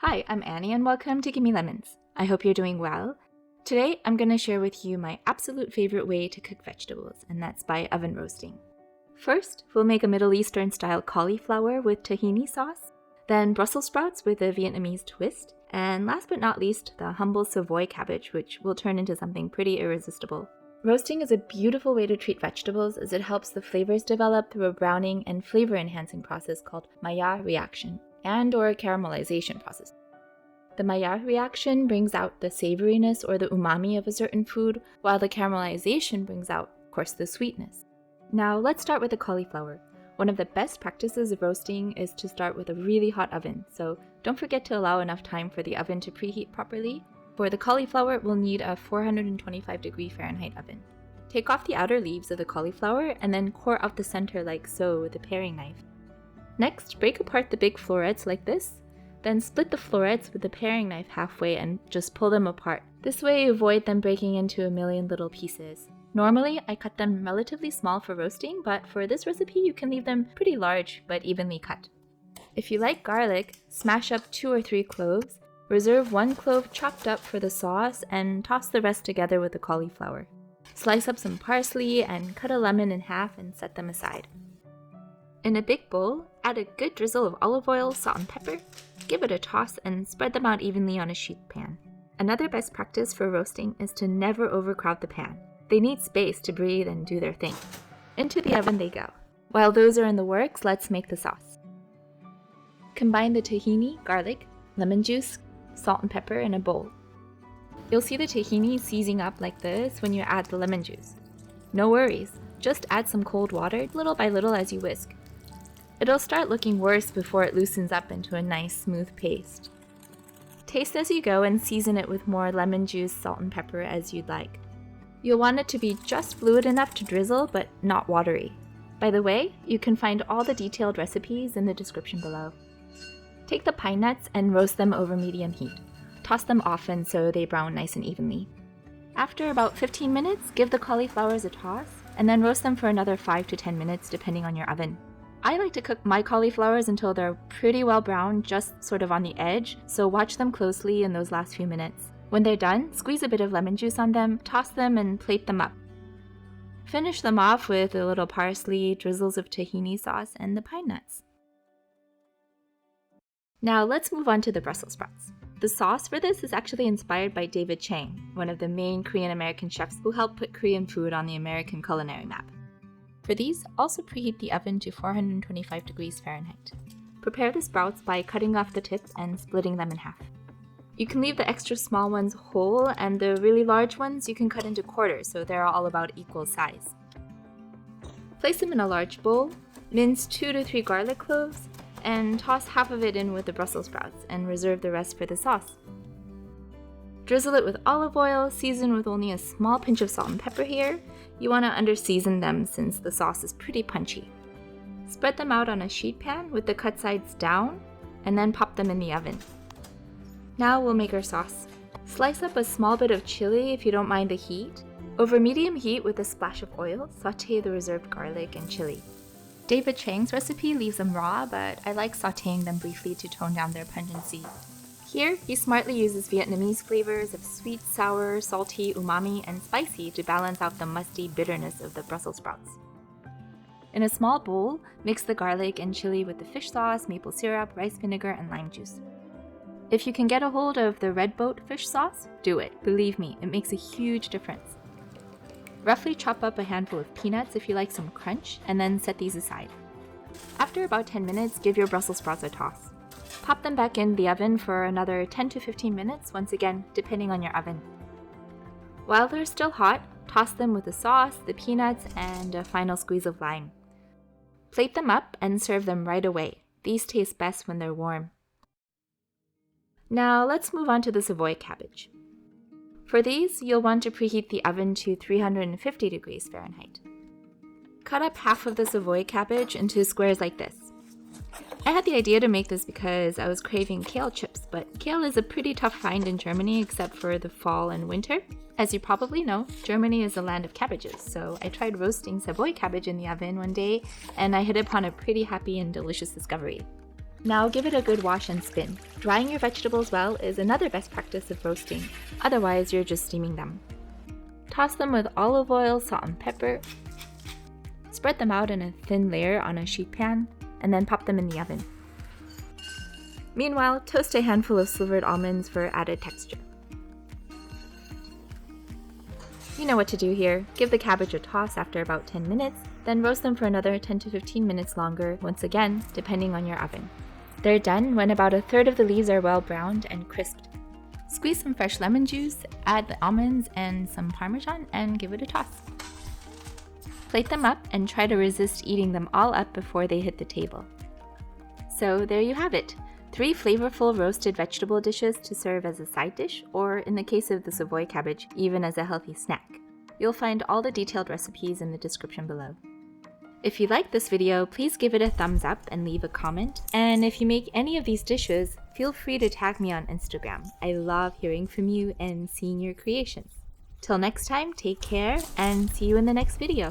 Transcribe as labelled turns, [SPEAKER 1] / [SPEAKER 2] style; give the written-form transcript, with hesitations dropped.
[SPEAKER 1] Hi, I'm Annie and welcome to Gimme Lemons. I hope you're doing well. Today, I'm going to share with you my absolute favorite way to cook vegetables, and that's by oven roasting. First, we'll make a Middle Eastern style cauliflower with tahini sauce, then Brussels sprouts with a Vietnamese twist, and last but not least, the humble Savoy cabbage, which will turn into something pretty irresistible. Roasting is a beautiful way to treat vegetables as it helps the flavors develop through a browning and flavor enhancing process called Maillard reaction or caramelization process. The Maillard reaction brings out the savoriness or the umami of a certain food, while the caramelization brings out, of course, the sweetness. Now let's start with the cauliflower. One of the best practices of roasting is to start with a really hot oven, so don't forget to allow enough time for the oven to preheat properly. For the cauliflower, we'll need a 425 Fahrenheit oven. Take off the outer leaves of the cauliflower and then core out the center like so with a paring knife. Next, break apart the big florets like this, then split the florets with the paring knife halfway and just pull them apart. This way you avoid them breaking into a million little pieces. Normally, I cut them relatively small for roasting, but for this recipe you can leave them pretty large but evenly cut. If you like garlic, smash up 2 or 3 cloves, reserve 1 clove chopped up for the sauce, and toss the rest together with the cauliflower. Slice up some parsley and cut a lemon in half and set them aside. In a big bowl, add a good drizzle of olive oil, salt and pepper, give it a toss, and spread them out evenly on a sheet pan. Another best practice for roasting is to never overcrowd the pan. They need space to breathe and do their thing. Into the oven they go. While those are in the works, let's make the sauce. Combine the tahini, garlic, lemon juice, salt and pepper in a bowl. You'll see the tahini seizing up like this when you add the lemon juice. No worries, just add some cold water little by little as you whisk. It'll start looking worse before it loosens up into a nice smooth paste. Taste as you go and season it with more lemon juice, salt and pepper as you'd like. You'll want it to be just fluid enough to drizzle but not watery. By the way, you can find all the detailed recipes in the description below. Take the pine nuts and roast them over medium heat. Toss them often so they brown nice and evenly. After about 15 minutes, give the cauliflowers a toss and then roast them for another 5 to 10 minutes depending on your oven. I like to cook my cauliflowers until they're pretty well brown, just sort of on the edge, so watch them closely in those last few minutes. When they're done, squeeze a bit of lemon juice on them, toss them and plate them up. Finish them off with a little parsley, drizzles of tahini sauce, and the pine nuts. Now let's move on to the Brussels sprouts. The sauce for this is actually inspired by David Chang, one of the main Korean American chefs who helped put Korean food on the American culinary map. For these, also preheat the oven to 425 Fahrenheit. Prepare the sprouts by cutting off the tips and splitting them in half. You can leave the extra small ones whole, and the really large ones you can cut into quarters so they're all about equal size. Place them in a large bowl, mince 2 to 3 garlic cloves, and toss half of it in with the Brussels sprouts and reserve the rest for the sauce. Drizzle it with olive oil, season with only a small pinch of salt and pepper here. You want to under-season them since the sauce is pretty punchy. Spread them out on a sheet pan with the cut sides down, and then pop them in the oven. Now we'll make our sauce. Slice up a small bit of chili if you don't mind the heat. Over medium heat with a splash of oil, sauté the reserved garlic and chili. David Chang's recipe leaves them raw, but I like sautéing them briefly to tone down their pungency. Here, he smartly uses Vietnamese flavors of sweet, sour, salty, umami, and spicy to balance out the musty bitterness of the Brussels sprouts. In a small bowl, mix the garlic and chili with the fish sauce, maple syrup, rice vinegar, and lime juice. If you can get a hold of the red boat fish sauce, do it. Believe me, it makes a huge difference. Roughly chop up a handful of peanuts if you like some crunch, and then set these aside. After about 10 minutes, give your Brussels sprouts a toss. Pop them back in the oven for another 10 to 15 minutes, once again, depending on your oven. While they're still hot, toss them with the sauce, the peanuts, and a final squeeze of lime. Plate them up and serve them right away. These taste best when they're warm. Now let's move on to the Savoy cabbage. For these, you'll want to preheat the oven to 350 Fahrenheit. Cut up half of the Savoy cabbage into squares like this. I had the idea to make this because I was craving kale chips, but kale is a pretty tough find in Germany except for the fall and winter. As you probably know, Germany is the land of cabbages, so I tried roasting Savoy cabbage in the oven one day and I hit upon a pretty happy and delicious discovery. Now give it a good wash and spin. Drying your vegetables well is another best practice of roasting, otherwise you're just steaming them. Toss them with olive oil, salt and pepper. Spread them out in a thin layer on a sheet pan, and then pop them in the oven. Meanwhile, toast a handful of slivered almonds for added texture. You know what to do here. Give the cabbage a toss after about 10 minutes, then roast them for another 10 to 15 minutes longer, once again, depending on your oven. They're done when about a third of the leaves are well browned and crisped. Squeeze some fresh lemon juice, add the almonds and some Parmesan, and give it a toss. Plate them up and try to resist eating them all up before they hit the table. So there you have it. 3 flavorful roasted vegetable dishes to serve as a side dish, or in the case of the Savoy cabbage, even as a healthy snack. You'll find all the detailed recipes in the description below. If you liked this video, please give it a thumbs up and leave a comment. And if you make any of these dishes, feel free to tag me on Instagram. I love hearing from you and seeing your creations. Till next time, take care and see you in the next video.